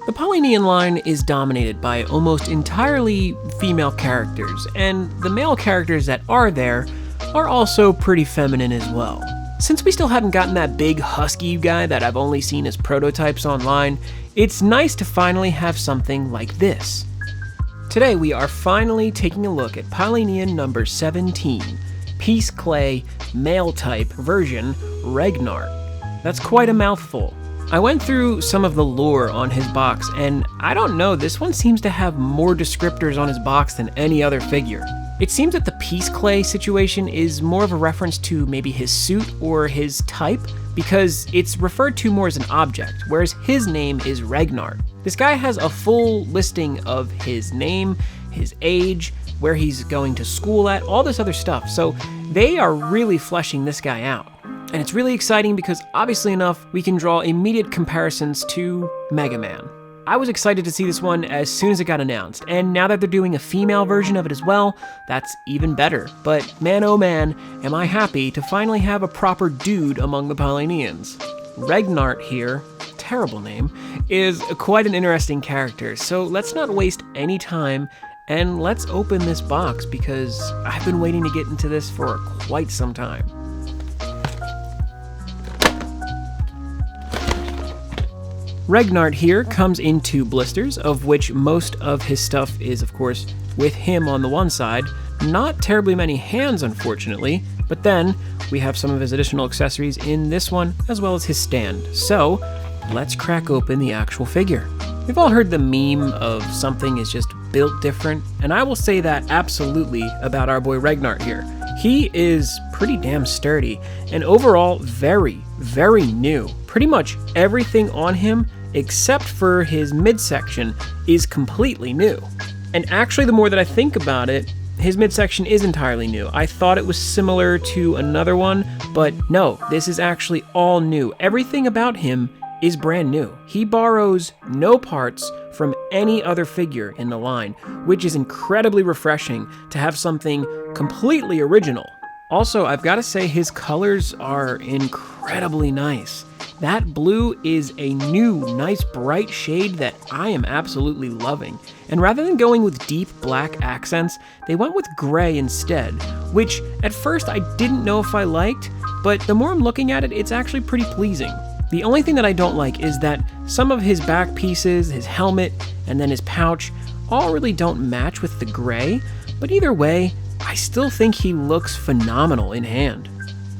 The Polynian line is dominated by almost entirely female characters, and the male characters that are there are also pretty feminine as well. Since we still haven't gotten that big husky guy that I've only seen as prototypes online, it's nice to finally have something like this. Today we are finally taking a look at Polynian number 17, Piece Clay, male type version, Regnart. That's quite a mouthful. I went through some of the lore on his box, and I don't know, this one seems to have more descriptors on his box than any other figure. It seems that the Piece Clay situation is more of a reference to maybe his suit or his type, because it's referred to more as an object, whereas his name is Regnart. This guy has a full listing of his name, his age, where he's going to school at, all this other stuff, so they are really fleshing this guy out. And it's really exciting because obviously enough, we can draw immediate comparisons to Mega Man. I was excited to see this one as soon as it got announced, and now that they're doing a female version of it as well, that's even better. But man oh man, am I happy to finally have a proper dude among the Polynians. Regnart here, terrible name, is quite an interesting character, so let's not waste any time and let's open this box because I've been waiting to get into this for quite some time. Regnart here comes in 2 blisters, of which most of his stuff is, of course, with him on the one side. Not terribly many hands, unfortunately, but then we have some of his additional accessories in this one, as well as his stand. So, let's crack open the actual figure. We've all heard the meme of something is just built different, and I will say that absolutely about our boy Regnart here. He is pretty damn sturdy, and overall very, very new. Pretty much everything on him, except for his midsection, is completely new. And actually, the more that I think about it, his midsection is entirely new. I thought it was similar to another one, but no, this is actually all new. Everything about him is brand new. He borrows no parts from any other figure in the line, which is incredibly refreshing to have something completely original. Also, I've got to say his colors are incredibly nice. That blue is a new, nice, bright shade that I am absolutely loving. And rather than going with deep black accents, they went with gray instead, which at first I didn't know if I liked, but the more I'm looking at it, it's actually pretty pleasing. The only thing that I don't like is that some of his back pieces, his helmet, and then his pouch all really don't match with the gray, but either way, I still think he looks phenomenal in hand.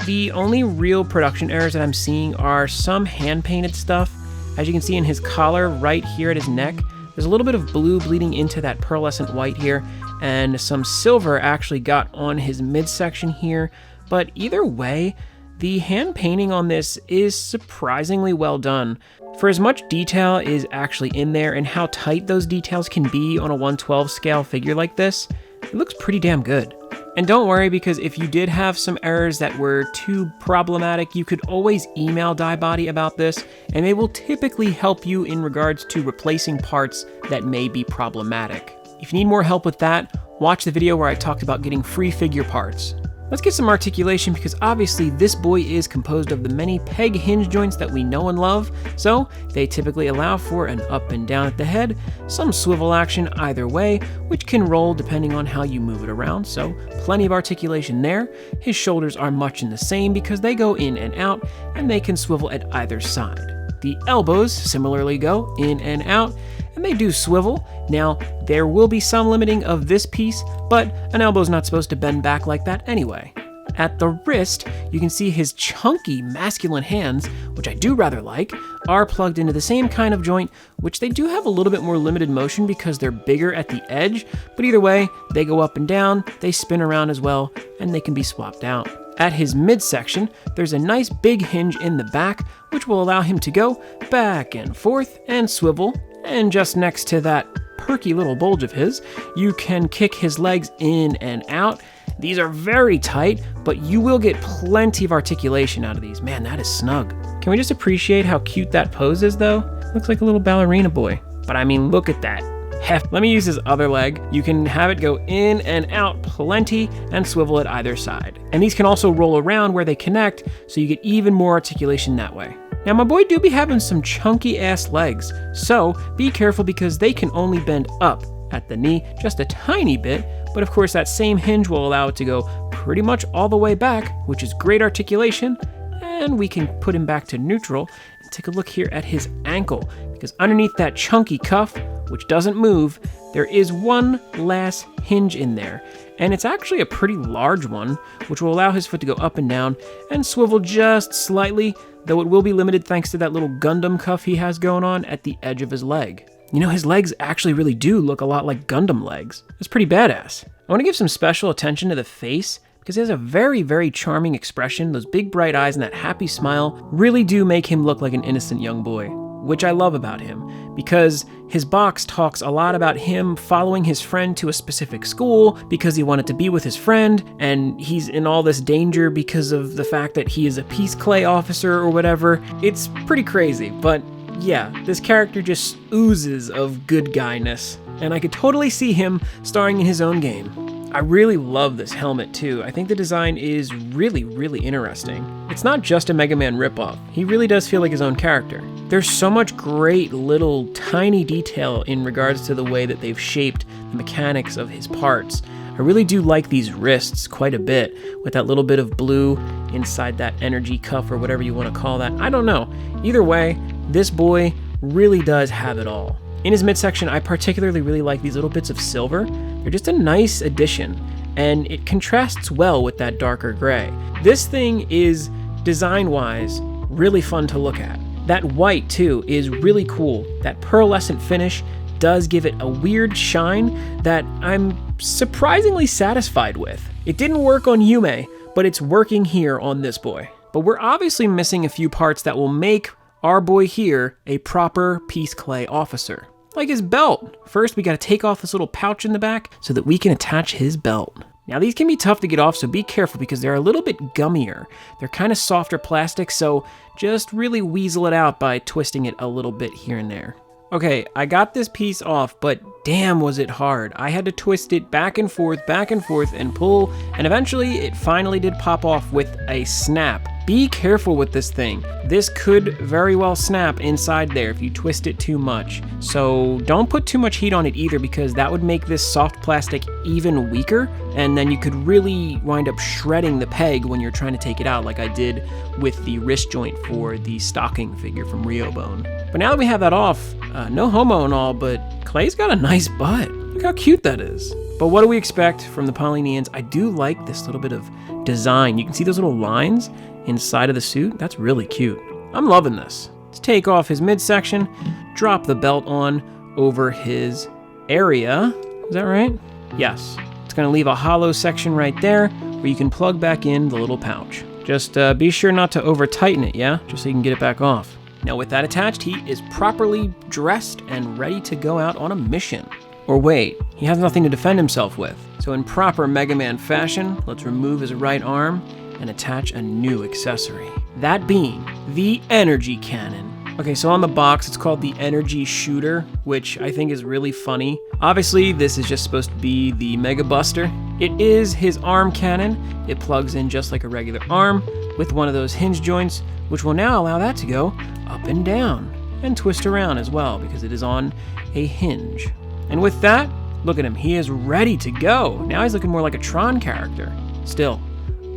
The only real production errors that I'm seeing are some hand-painted stuff. As you can see in his collar right here at his neck, there's a little bit of blue bleeding into that pearlescent white here, and some silver actually got on his midsection here, but either way, the hand painting on this is surprisingly well done. For as much detail is actually in there and how tight those details can be on a 1/12 scale figure like this, it looks pretty damn good. And don't worry, because if you did have some errors that were too problematic, you could always email Daibadi about this, and they will typically help you in regards to replacing parts that may be problematic. If you need more help with that, watch the video where I talked about getting free figure parts. Let's get some articulation, because obviously this boy is composed of the many peg hinge joints that we know and love, so they typically allow for an up and down at the head, some swivel action either way, which can roll depending on how you move it around, so plenty of articulation there. His shoulders are much in the same because they go in and out, and they can swivel at either side. The elbows similarly go in and out, and they do swivel. Now, there will be some limiting of this piece, but an elbow's not supposed to bend back like that anyway. At the wrist, you can see his chunky masculine hands, which I do rather like, are plugged into the same kind of joint, which they do have a little bit more limited motion because they're bigger at the edge, but either way, they go up and down, they spin around as well, and they can be swapped out. At his midsection, there's a nice big hinge in the back, which will allow him to go back and forth and swivel, and just next to that perky little bulge of his, you can kick his legs in and out. These are very tight, but you will get plenty of articulation out of these. Man, that is snug. Can we just appreciate how cute that pose is, though? Looks like a little ballerina boy. But I mean, look at that heft. Let me use his other leg. You can have it go in and out plenty and swivel at either side. And these can also roll around where they connect, so you get even more articulation that way. Now my boy do be having some chunky ass legs, so be careful because they can only bend up at the knee just a tiny bit, but of course that same hinge will allow it to go pretty much all the way back, which is great articulation, and we can put him back to neutral and take a look here at his ankle, because underneath that chunky cuff, which doesn't move, there is one last hinge in there, and it's actually a pretty large one, which will allow his foot to go up and down and swivel just slightly, though it will be limited thanks to that little Gundam cuff he has going on at the edge of his leg. You know, his legs actually really do look a lot like Gundam legs. It's pretty badass. I want to give some special attention to the face, because he has a very, very charming expression. Those big bright eyes and that happy smile really do make him look like an innocent young boy, which I love about him, because his box talks a lot about him following his friend to a specific school because he wanted to be with his friend, and he's in all this danger because of the fact that he is a peace clay officer or whatever. It's pretty crazy, but yeah, this character just oozes of good guyness, and I could totally see him starring in his own game. I really love this helmet too. I think the design is really, really interesting. It's not just a Mega Man ripoff. He really does feel like his own character. There's so much great little tiny detail in regards to the way that they've shaped the mechanics of his parts. I really do like these wrists quite a bit, with that little bit of blue inside that energy cuff or whatever you want to call that. I don't know. Either way, this boy really does have it all. In his midsection, I particularly really like these little bits of silver. They're just a nice addition, and it contrasts well with that darker gray. This thing is, design-wise, really fun to look at. That white, too, is really cool. That pearlescent finish does give it a weird shine that I'm surprisingly satisfied with. It didn't work on Yume, but it's working here on this boy. But we're obviously missing a few parts that will make our boy here a proper Peace Clay officer. Like his belt. First, we gotta take off this little pouch in the back so that we can attach his belt. Now these can be tough to get off, so be careful because they're a little bit gummier. They're kind of softer plastic, so just really weasel it out by twisting it a little bit here and there. Okay, I got this piece off, but damn was it hard. I had to twist it back and forth, and pull, and eventually it finally did pop off with a snap. Be careful with this thing. This could very well snap inside there if you twist it too much. So don't put too much heat on it either, because that would make this soft plastic even weaker, and then you could really wind up shredding the peg when you're trying to take it out, like I did with the wrist joint for the stocking figure from Ryobone. But now that we have that off, no homo and all, but Clay's got a nice butt. Look how cute that is. But what do we expect from the Polynians? I do like this little bit of design. You can see those little lines inside of the suit. That's really cute. I'm loving this. Let's take off his midsection, drop the belt on over his area. Is that right? Yes. It's gonna leave a hollow section right there where you can plug back in the little pouch. Just be sure not to over tighten it, yeah? Just so you can get it back off. Now with that attached, he is properly dressed and ready to go out on a mission. Or wait, he has nothing to defend himself with. So in proper Mega Man fashion, let's remove his right arm and attach a new accessory. That being the energy cannon. Okay, so on the box, it's called the Energy Shooter, which I think is really funny. Obviously, this is just supposed to be the Mega Buster. It is his arm cannon. It plugs in just like a regular arm with one of those hinge joints, which will now allow that to go up and down and twist around as well because it is on a hinge. And with that, look at him. He is ready to go. Now he's looking more like a Tron character. Still,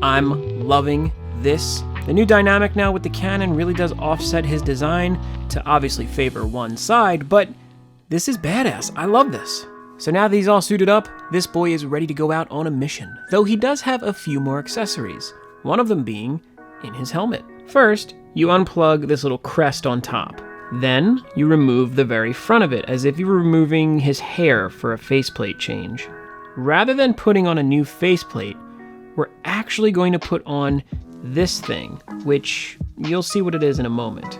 I'm loving this. The new dynamic now with the cannon really does offset his design to obviously favor one side, but this is badass. I love this. So now that he's all suited up, this boy is ready to go out on a mission, though he does have a few more accessories, one of them being in his helmet. First, you unplug this little crest on top. Then, you remove the very front of it, as if you were removing his hair for a faceplate change. Rather than putting on a new faceplate, we're actually going to put on this thing, which you'll see what it is in a moment.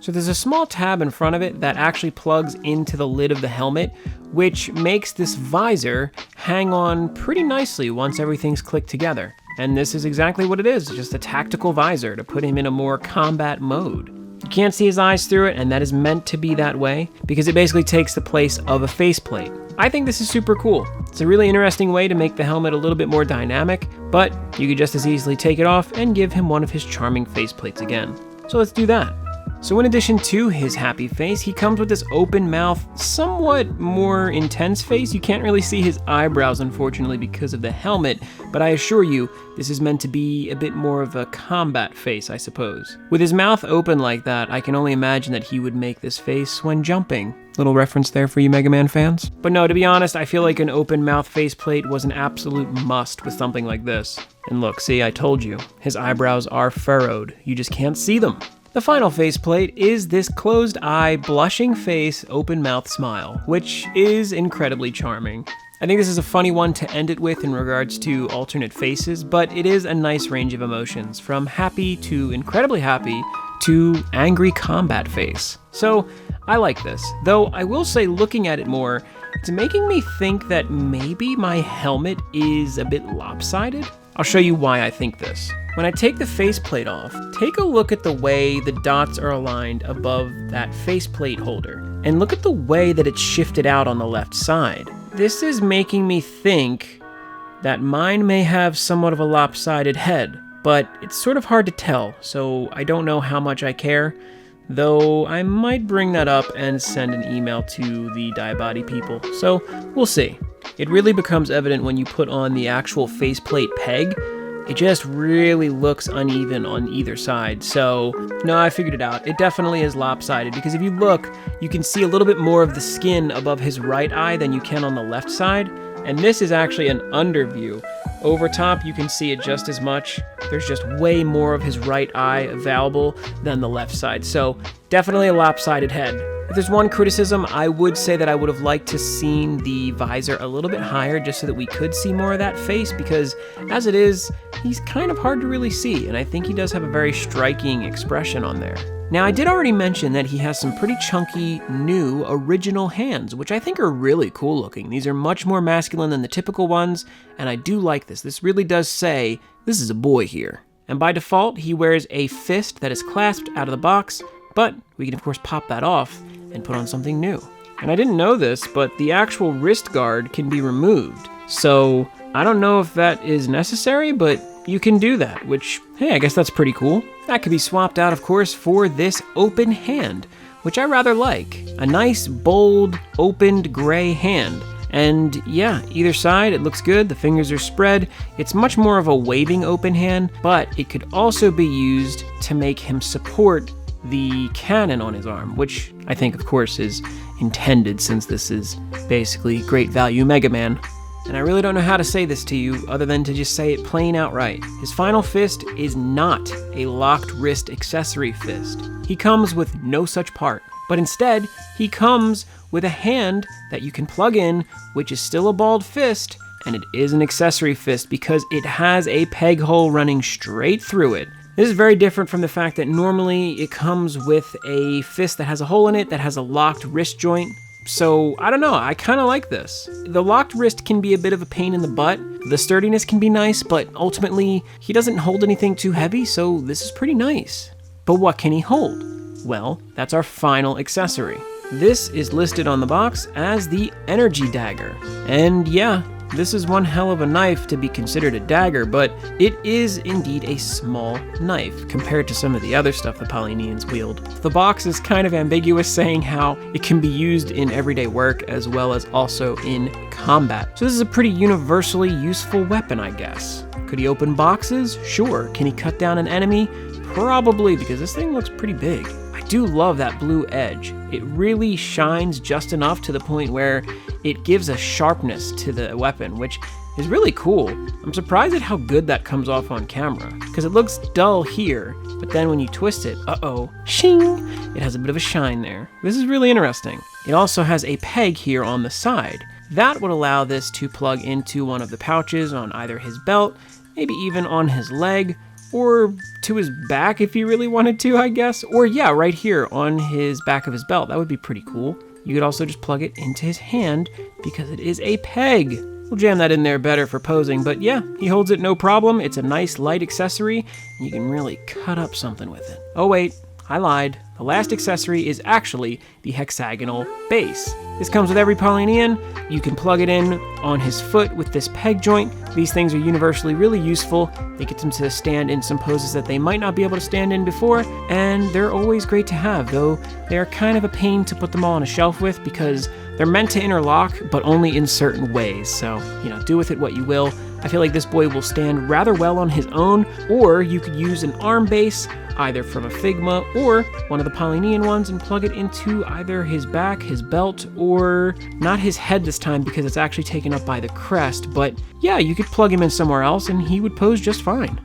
So there's a small tab in front of it that actually plugs into the lid of the helmet, which makes this visor hang on pretty nicely once everything's clicked together. And this is exactly what it is, just a tactical visor to put him in a more combat mode. You can't see his eyes through it, and that is meant to be that way because it basically takes the place of a faceplate. I think this is super cool. It's a really interesting way to make the helmet a little bit more dynamic, but you could just as easily take it off and give him one of his charming faceplates again. So let's do that. So in addition to his happy face, he comes with this open mouth, somewhat more intense face. You can't really see his eyebrows, unfortunately, because of the helmet, but I assure you, this is meant to be a bit more of a combat face, I suppose. With his mouth open like that, I can only imagine that he would make this face when jumping. Little reference there for you Mega Man fans. But no, to be honest, I feel like an open mouth faceplate was an absolute must with something like this. And look, see, I told you, his eyebrows are furrowed. You just can't see them. The final faceplate is this closed eye, blushing face, open mouth smile, which is incredibly charming. I think this is a funny one to end it with in regards to alternate faces, but it is a nice range of emotions, from happy to incredibly happy to angry combat face. So I like this, though I will say looking at it more, it's making me think that maybe my helmet is a bit lopsided. I'll show you why I think this. When I take the faceplate off, take a look at the way the dots are aligned above that faceplate holder, and look at the way that it's shifted out on the left side. This is making me think that mine may have somewhat of a lopsided head, but it's sort of hard to tell, so I don't know how much I care, though I might bring that up and send an email to the Daibadi people, so we'll see. It really becomes evident when you put on the actual faceplate peg. It just really looks uneven on either side, so no, I figured it out. It definitely is lopsided, because if you look, you can see a little bit more of the skin above his right eye than you can on the left side, and this is actually an under view. Over top, you can see it just as much. There's just way more of his right eye available than the left side, so definitely a lopsided head. If there's one criticism, I would say that I would have liked to seen the visor a little bit higher just so that we could see more of that face, because as it is, he's kind of hard to really see, and I think he does have a very striking expression on there. Now, I did already mention that he has some pretty chunky, new, original hands, which I think are really cool looking. These are much more masculine than the typical ones, and I do like this. This really does say, this is a boy here. And by default, he wears a fist that is clasped out of the box, but we can of course pop that off and put on something new. And I didn't know this, but the actual wrist guard can be removed. So I don't know if that is necessary, but you can do that, which, hey, I guess that's pretty cool. That could be swapped out, of course, for this open hand, which I rather like. A nice, bold, opened gray hand. And yeah, either side, it looks good, the fingers are spread. It's much more of a waving open hand, but it could also be used to make him support the cannon on his arm, which I think, of course, is intended since this is basically Great Value Mega Man. And I really don't know how to say this to you other than to just say it plain outright. His final fist is not a locked wrist accessory fist. He comes with no such part, but instead, he comes with a hand that you can plug in, which is still a balled fist, and it is an accessory fist because it has a peg hole running straight through it. This is very different from the fact that normally it comes with a fist that has a hole in it that has a locked wrist joint. So, I don't know, I kind of like this. The locked wrist can be a bit of a pain in the butt. The sturdiness can be nice, but ultimately, he doesn't hold anything too heavy, so this is pretty nice. But what can he hold? Well, that's our final accessory. This is listed on the box as the Energy Dagger. And yeah, this is one hell of a knife to be considered a dagger, but it is indeed a small knife compared to some of the other stuff the Polynians wield. The box is kind of ambiguous, saying how it can be used in everyday work as well as also in combat. So this is a pretty universally useful weapon, I guess. Could he open boxes? Sure. Can he cut down an enemy? Probably, because this thing looks pretty big. I do love that blue edge. It really shines just enough to the point where it gives a sharpness to the weapon, which is really cool. I'm surprised at how good that comes off on camera, because it looks dull here, but then when you twist it, shing, it has a bit of a shine there. This is really interesting. It also has a peg here on the side. That would allow this to plug into one of the pouches on either his belt, maybe even on his leg, or to his back if he really wanted to, I guess. Or yeah, right here on his back of his belt. That would be pretty cool. You could also just plug it into his hand because it is a peg. We'll jam that in there better for posing, but yeah, he holds it no problem. It's a nice light accessory, and you can really cut up something with it. Oh wait, I lied. The The last accessory is actually the hexagonal base. This comes with every Polynian. You can plug it in on his foot with this peg joint. These things are universally really useful. They get them to stand in some poses that they might not be able to stand in before, and they're always great to have, though they're kind of a pain to put them all on a shelf with because they're meant to interlock, but only in certain ways. So, do with it what you will. I feel like this boy will stand rather well on his own, or you could use an arm base, either from a Figma or one of the Polynian ones, and plug it into either his back, his belt, or not his head this time because it's actually taken up by the crest, but yeah, you could plug him in somewhere else and he would pose just fine.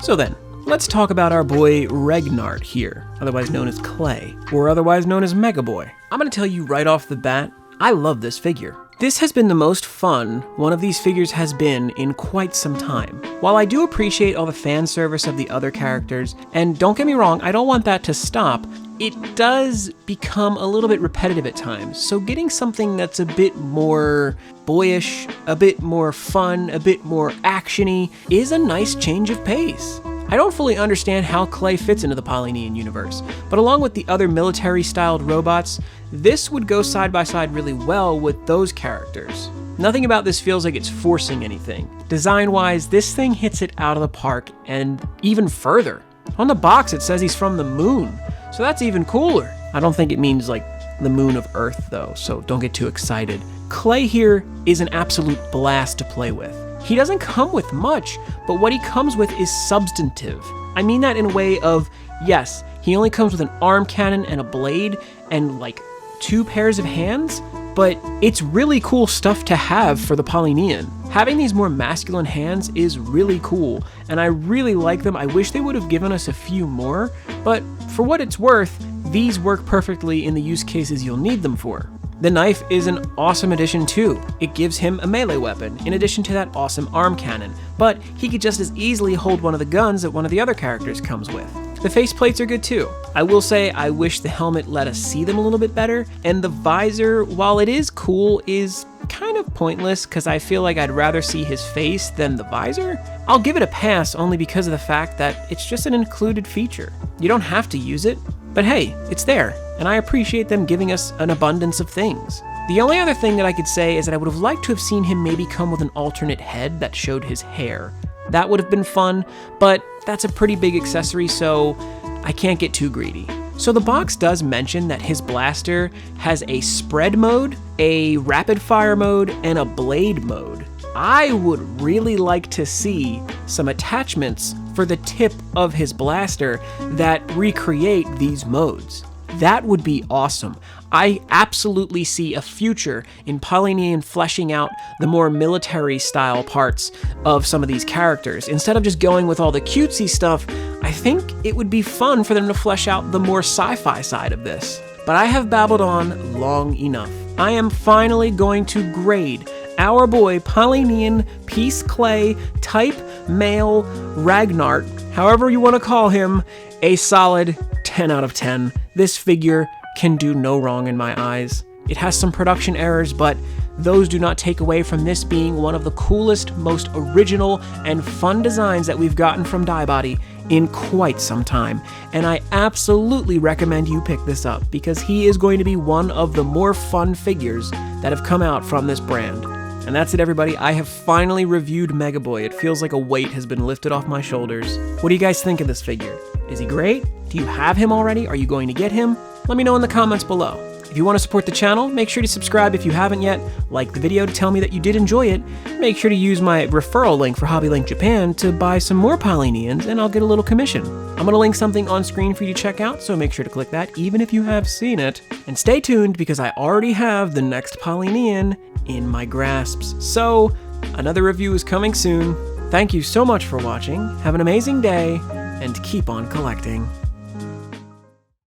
So then, let's talk about our boy Regnart here, otherwise known as Clay, or otherwise known as Megaboy. I'm going to tell you right off the bat, I love this figure. This has been the most fun one of these figures has been in quite some time. While I do appreciate all the fan service of the other characters, and don't get me wrong, I don't want that to stop, it does become a little bit repetitive at times, so getting something that's a bit more boyish, a bit more fun, a bit more actiony is a nice change of pace. I don't fully understand how Clay fits into the Polynian universe, but along with the other military-styled robots, this would go side by side really well with those characters. Nothing about this feels like it's forcing anything. Design-wise, this thing hits it out of the park, and even further. On the box it says he's from the moon, so that's even cooler. I don't think it means like the moon of Earth though, so don't get too excited. Clay here is an absolute blast to play with. He doesn't come with much, but what he comes with is substantive. I mean that in a way of, yes, he only comes with an arm cannon and a blade and like 2 pairs of hands, but it's really cool stuff to have for the Polynian. Having these more masculine hands is really cool, and I really like them. I wish they would have given us a few more, but for what it's worth, these work perfectly in the use cases you'll need them for. The knife is an awesome addition too. It gives him a melee weapon, in addition to that awesome arm cannon, but he could just as easily hold one of the guns that one of the other characters comes with. The faceplates are good too. I will say I wish the helmet let us see them a little bit better, and the visor, while it is cool, is kind of pointless because I feel like I'd rather see his face than the visor. I'll give it a pass only because of the fact that it's just an included feature. You don't have to use it, but hey, it's there, and I appreciate them giving us an abundance of things. The only other thing that I could say is that I would have liked to have seen him maybe come with an alternate head that showed his hair. That would have been fun, but that's a pretty big accessory, so I can't get too greedy. So the box does mention that his blaster has a spread mode, a rapid fire mode, and a blade mode. I would really like to see some attachments for the tip of his blaster that recreate these modes. That would be awesome. I absolutely see a future in Polynian fleshing out the more military style parts of some of these characters. Instead of just going with all the cutesy stuff, I think it would be fun for them to flesh out the more sci-fi side of this. But I have babbled on long enough. I am finally going to grade our boy Polynian Piece Clay Type Male Regnart, however you want to call him, a solid 10 out of 10. This figure can do no wrong in my eyes. It has some production errors, but those do not take away from this being one of the coolest, most original, and fun designs that we've gotten from Daibadi in quite some time. And I absolutely recommend you pick this up, because he is going to be one of the more fun figures that have come out from this brand. And that's it, everybody. I have finally reviewed Megaboy. It feels like a weight has been lifted off my shoulders. What do you guys think of this figure? Is he great? Do you have him already? Are you going to get him? Let me know in the comments below. If you want to support the channel, make sure to subscribe if you haven't yet, like the video to tell me that you did enjoy it, make sure to use my referral link for HobbyLink Japan to buy some more Polynians, and I'll get a little commission. I'm going to link something on screen for you to check out, so make sure to click that even if you have seen it. And stay tuned, because I already have the next Polynian in my grasps. So, another review is coming soon. Thank you so much for watching, have an amazing day, and keep on collecting.